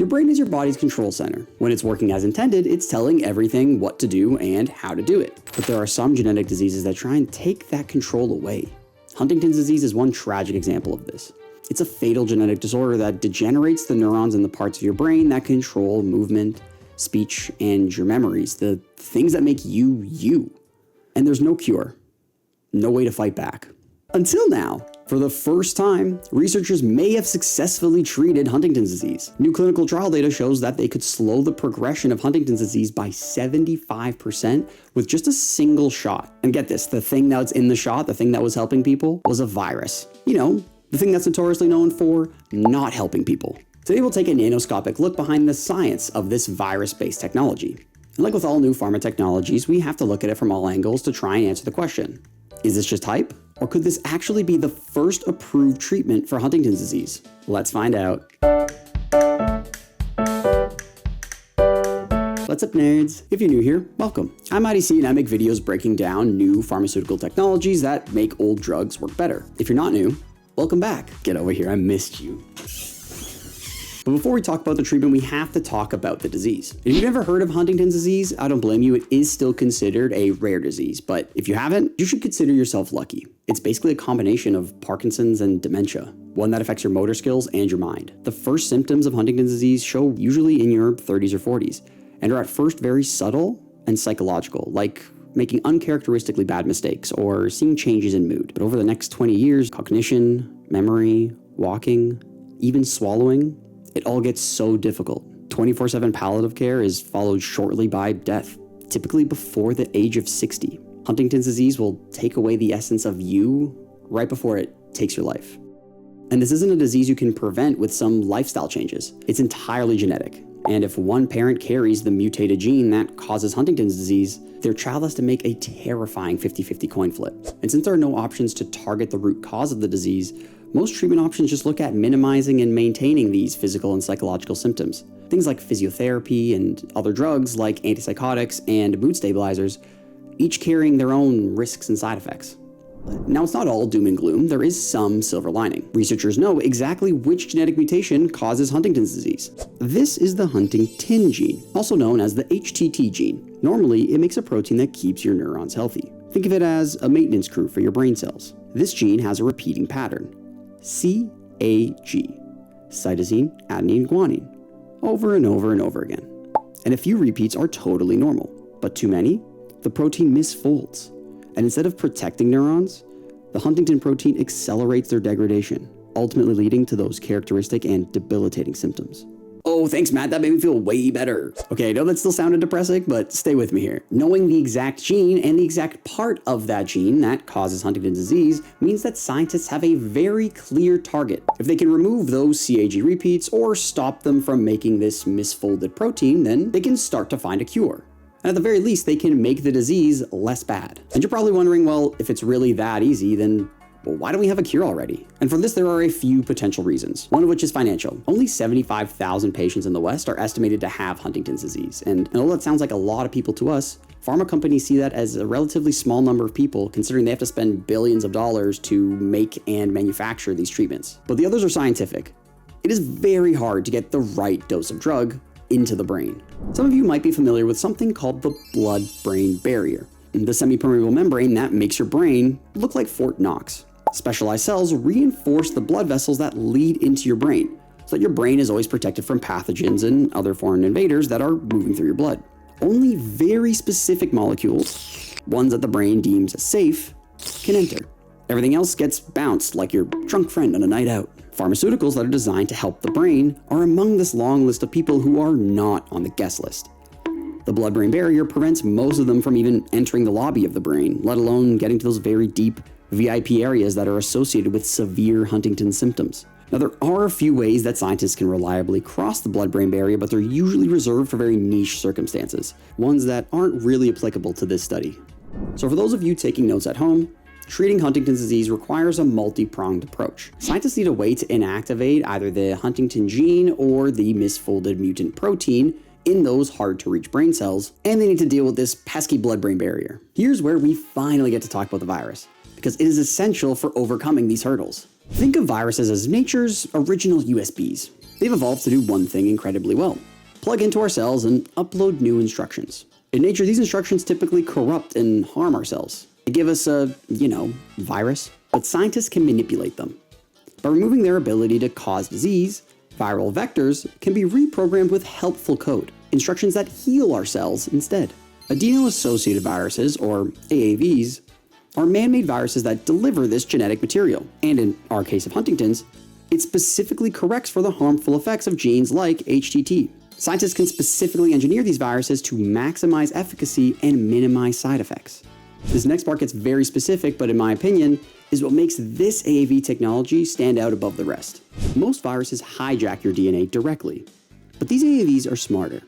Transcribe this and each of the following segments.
Your brain is your body's control center. When it's working as intended, it's telling everything what to do and how to do it. But there are some genetic diseases that try and take that control away. Huntington's disease is one tragic example of this. It's a fatal genetic disorder that degenerates the neurons in the parts of your brain that control movement, speech, and your memories, the things that make you, you. And there's no cure, no way to fight back. Until now, for the first time, researchers may have successfully treated Huntington's disease. New clinical trial data shows that they could slow the progression of Huntington's disease by 75% with just a single shot. And get this, the thing that's in the shot, the thing that was helping people, was a virus. You know, the thing that's notoriously known for not helping people. Today we'll take a nanoscopic look behind the science of this virus-based technology. And like with all new pharma technologies, we have to look at it from all angles to try and answer the question. Is this just hype? Or could this actually be the first approved treatment for Huntington's disease? Let's find out. What's up, nerds? If you're new here, welcome. I'm IDC and I make videos breaking down new pharmaceutical technologies that make old drugs work better. If you're not new, welcome back. Get over here, I missed you. But before we talk about the treatment, we have to talk about the disease. If you've never heard of Huntington's disease, I don't blame you. It is still considered a rare disease, but if you haven't, you should consider yourself lucky. It's basically a combination of Parkinson's and dementia, one that affects your motor skills and your mind. The first symptoms of Huntington's disease show usually in your 30s or 40s, and are at first very subtle and psychological, like making uncharacteristically bad mistakes or seeing changes in mood. But over the next 20 years, cognition, memory, walking, even swallowing, it all gets so difficult. 24/7 palliative care is followed shortly by death, typically before the age of 60. Huntington's disease will take away the essence of you right before it takes your life. And this isn't a disease you can prevent with some lifestyle changes. It's entirely genetic. And if one parent carries the mutated gene that causes Huntington's disease, their child has to make a terrifying 50-50 coin flip. And since there are no options to target the root cause of the disease, most treatment options just look at minimizing and maintaining these physical and psychological symptoms. Things like physiotherapy and other drugs like antipsychotics and mood stabilizers, each carrying their own risks and side effects. Now, it's not all doom and gloom. There is some silver lining. Researchers know exactly which genetic mutation causes Huntington's disease. This is the Huntingtin gene, also known as the HTT gene. Normally, it makes a protein that keeps your neurons healthy. Think of it as a maintenance crew for your brain cells. This gene has a repeating pattern. CAG, cytosine, adenine, guanine, over and over and over again. And a few repeats are totally normal, but too many, the protein misfolds. And instead of protecting neurons, the Huntingtin protein accelerates their degradation, ultimately leading to those characteristic and debilitating symptoms. Oh, thanks, Matt. That made me feel way better. Okay, I know that still sounded depressing, but stay with me here. Knowing the exact gene and the exact part of that gene that causes Huntington's disease means that scientists have a very clear target. If they can remove those CAG repeats or stop them from making this misfolded protein, then they can start to find a cure. And at the very least, they can make the disease less bad. And you're probably wondering, well, if it's really that easy, then why don't we have a cure already? And for this, there are a few potential reasons, one of which is financial. Only 75,000 patients in the West are estimated to have Huntington's disease. And although that sounds like a lot of people to us, pharma companies see that as a relatively small number of people, considering they have to spend billions of dollars to make and manufacture these treatments. But the others are scientific. It is very hard to get the right dose of drug into the brain. Some of you might be familiar with something called the blood-brain barrier, the semi-permeable membrane that makes your brain look like Fort Knox. Specialized cells reinforce the blood vessels that lead into your brain, so that your brain is always protected from pathogens and other foreign invaders that are moving through your blood. Only very specific molecules, ones that the brain deems safe, can enter. Everything else gets bounced like your drunk friend on a night out. Pharmaceuticals that are designed to help the brain are among this long list of people who are not on the guest list. The blood-brain barrier prevents most of them from even entering the lobby of the brain, let alone getting to those very deep VIP areas that are associated with severe Huntington symptoms. Now, there are a few ways that scientists can reliably cross the blood-brain barrier, but they're usually reserved for very niche circumstances, ones that aren't really applicable to this study. So for those of you taking notes at home, treating Huntington's disease requires a multi-pronged approach. Scientists need a way to inactivate either the Huntingtin gene or the misfolded mutant protein in those hard-to-reach brain cells, and they need to deal with this pesky blood-brain barrier. Here's where we finally get to talk about the virus, because it is essential for overcoming these hurdles. Think of viruses as nature's original USBs. They've evolved to do one thing incredibly well: plug into our cells and upload new instructions. In nature, these instructions typically corrupt and harm our cells. They give us a, virus, but scientists can manipulate them. By removing their ability to cause disease, viral vectors can be reprogrammed with helpful code, instructions that heal our cells instead. Adeno-associated viruses, or AAVs, are man-made viruses that deliver this genetic material, and in our case of Huntington's, it specifically corrects for the harmful effects of genes like HTT. Scientists can specifically engineer these viruses to maximize efficacy and minimize side effects. This next part gets very specific, but in my opinion, is what makes this AAV technology stand out above the rest. Most viruses hijack your DNA directly, but these AAVs are smarter.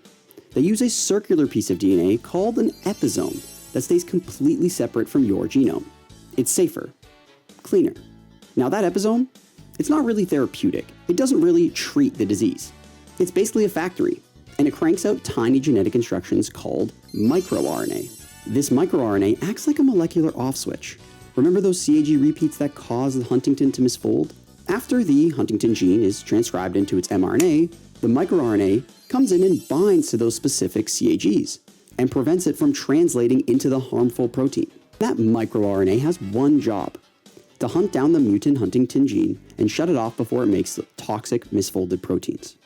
They use a circular piece of DNA called an episome that stays completely separate from your genome. It's safer, cleaner. Now that episome, it's not really therapeutic. It doesn't really treat the disease. It's basically a factory, and it cranks out tiny genetic instructions called microRNA. This microRNA acts like a molecular off switch. Remember those CAG repeats that cause the Huntingtin to misfold? After the Huntingtin gene is transcribed into its mRNA, the microRNA comes in and binds to those specific CAGs and prevents it from translating into the harmful protein. That microRNA has one job: to hunt down the mutant Huntingtin gene and shut it off before it makes the toxic misfolded proteins.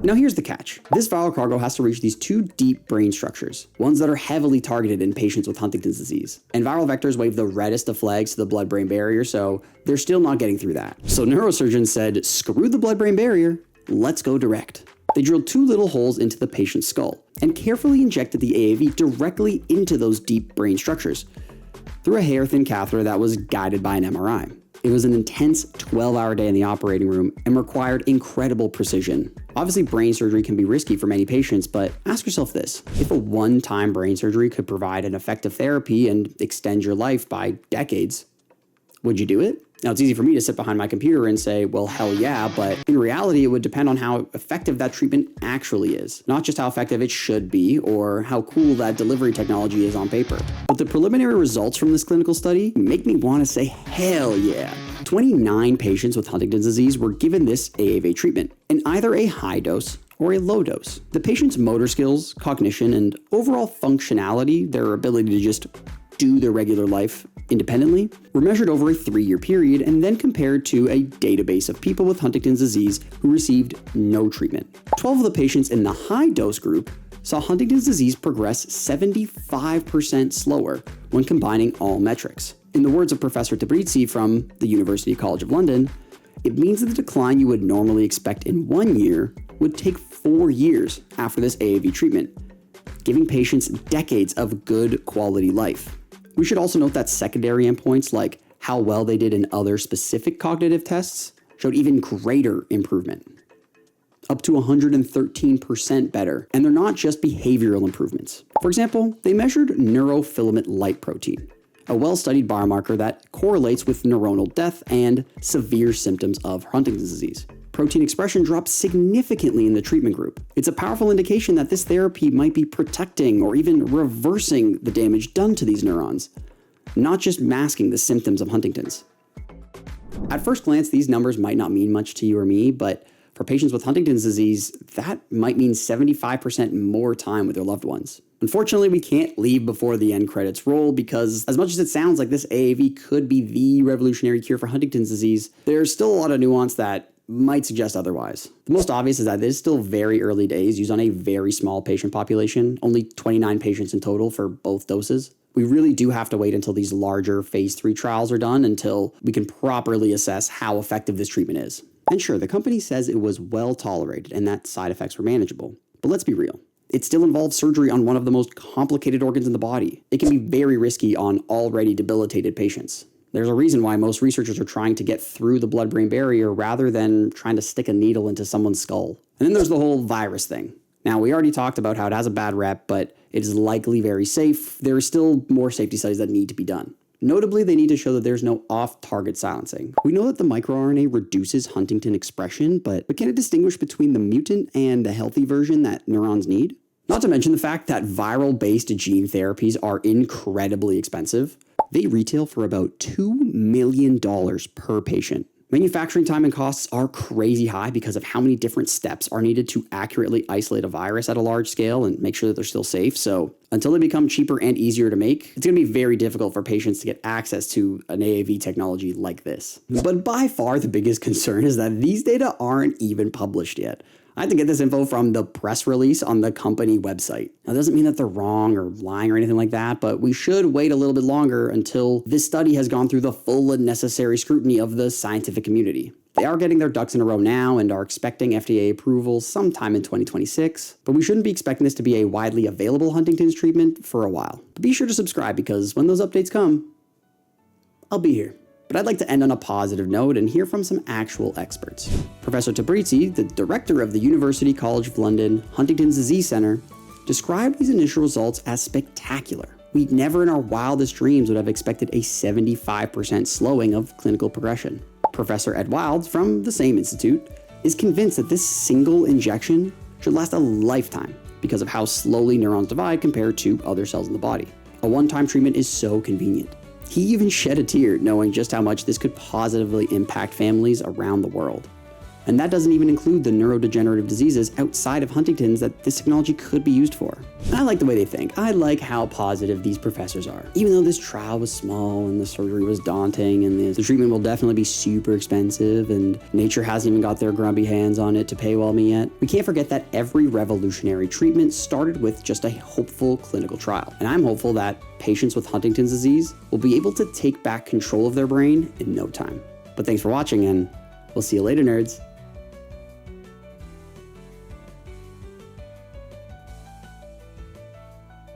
Now here's the catch. This viral cargo has to reach these two deep brain structures, ones that are heavily targeted in patients with Huntington's disease. And viral vectors wave the reddest of flags to the blood-brain barrier, so they're still not getting through that. So neurosurgeons said, screw the blood-brain barrier, let's go direct. They drilled two little holes into the patient's skull and carefully injected the AAV directly into those deep brain structures through a hair-thin catheter that was guided by an MRI. It was an intense 12-hour day in the operating room and required incredible precision. Obviously, brain surgery can be risky for many patients, but ask yourself this: if a one-time brain surgery could provide an effective therapy and extend your life by decades, would you do it? Now, it's easy for me to sit behind my computer and say, well, hell yeah, but in reality, it would depend on how effective that treatment actually is, not just how effective it should be or how cool that delivery technology is on paper. But the preliminary results from this clinical study make me want to say, hell yeah. 29 patients with Huntington's disease were given this AAV treatment in either a high dose or a low dose. The patient's motor skills, cognition, and overall functionality, their ability to just do their regular life independently, were measured over a 3-year period and then compared to a database of people with Huntington's disease who received no treatment. 12 of the patients in the high dose group saw Huntington's disease progress 75% slower when combining all metrics. In the words of Professor Tabrizi from the University College of London, it means that the decline you would normally expect in 1 year would take 4 years after this AAV treatment, giving patients decades of good quality life. We should also note that secondary endpoints like how well they did in other specific cognitive tests showed even greater improvement, up to 113% better. And they're not just behavioral improvements. For example, they measured neurofilament light protein, a well-studied biomarker that correlates with neuronal death and severe symptoms of Huntington's disease. Protein expression dropped significantly in the treatment group. It's a powerful indication that this therapy might be protecting or even reversing the damage done to these neurons, not just masking the symptoms of Huntington's. At first glance, these numbers might not mean much to you or me, but for patients with Huntington's disease, that might mean 75% more time with their loved ones. Unfortunately, we can't leave before the end credits roll because as much as it sounds like this AAV could be the revolutionary cure for Huntington's disease, there's still a lot of nuance that might suggest otherwise. The most obvious is that it is still very early days, used on a very small patient population, only 29 patients in total for both doses. We really do have to wait until these larger phase 3 trials are done until we can properly assess how effective this treatment is. And sure, the company says it was well tolerated and that side effects were manageable. But let's be real. It still involves surgery on one of the most complicated organs in the body. It can be very risky on already debilitated patients. There's a reason why most researchers are trying to get through the blood-brain barrier rather than trying to stick a needle into someone's skull. And then there's the whole virus thing. Now, we already talked about how it has a bad rep, but it is likely very safe. There are still more safety studies that need to be done. Notably, they need to show that there's no off-target silencing. We know that the microRNA reduces Huntingtin expression, but can it distinguish between the mutant and the healthy version that neurons need? Not to mention the fact that viral-based gene therapies are incredibly expensive. They retail for about $2 million per patient. Manufacturing time and costs are crazy high because of how many different steps are needed to accurately isolate a virus at a large scale and make sure that they're still safe. So until they become cheaper and easier to make, it's going to be very difficult for patients to get access to an AAV technology like this. But by far the biggest concern is that these data aren't even published yet. I had to get this info from the press release on the company website. Now, that doesn't mean that they're wrong or lying or anything like that, but we should wait a little bit longer until this study has gone through the full and necessary scrutiny of the scientific community. They are getting their ducks in a row now and are expecting FDA approval sometime in 2026, but we shouldn't be expecting this to be a widely available Huntington's treatment for a while. But be sure to subscribe because when those updates come, I'll be here. But I'd like to end on a positive note and hear from some actual experts. Professor Tabrizi, the director of the University College of London Huntington's Disease Center, described these initial results as spectacular. We never in our wildest dreams would have expected a 75% slowing of clinical progression. Professor Ed Wild, from the same institute, is convinced that this single injection should last a lifetime because of how slowly neurons divide compared to other cells in the body. A one-time treatment is so convenient. He even shed a tear knowing just how much this could positively impact families around the world. And that doesn't even include the neurodegenerative diseases outside of Huntington's that this technology could be used for. And I like the way they think. I like how positive these professors are. Even though this trial was small and the surgery was daunting and the treatment will definitely be super expensive and nature hasn't even got their grumpy hands on it to paywall me yet, we can't forget that every revolutionary treatment started with just a hopeful clinical trial. And I'm hopeful that patients with Huntington's disease will be able to take back control of their brain in no time. But thanks for watching and we'll see you later, nerds.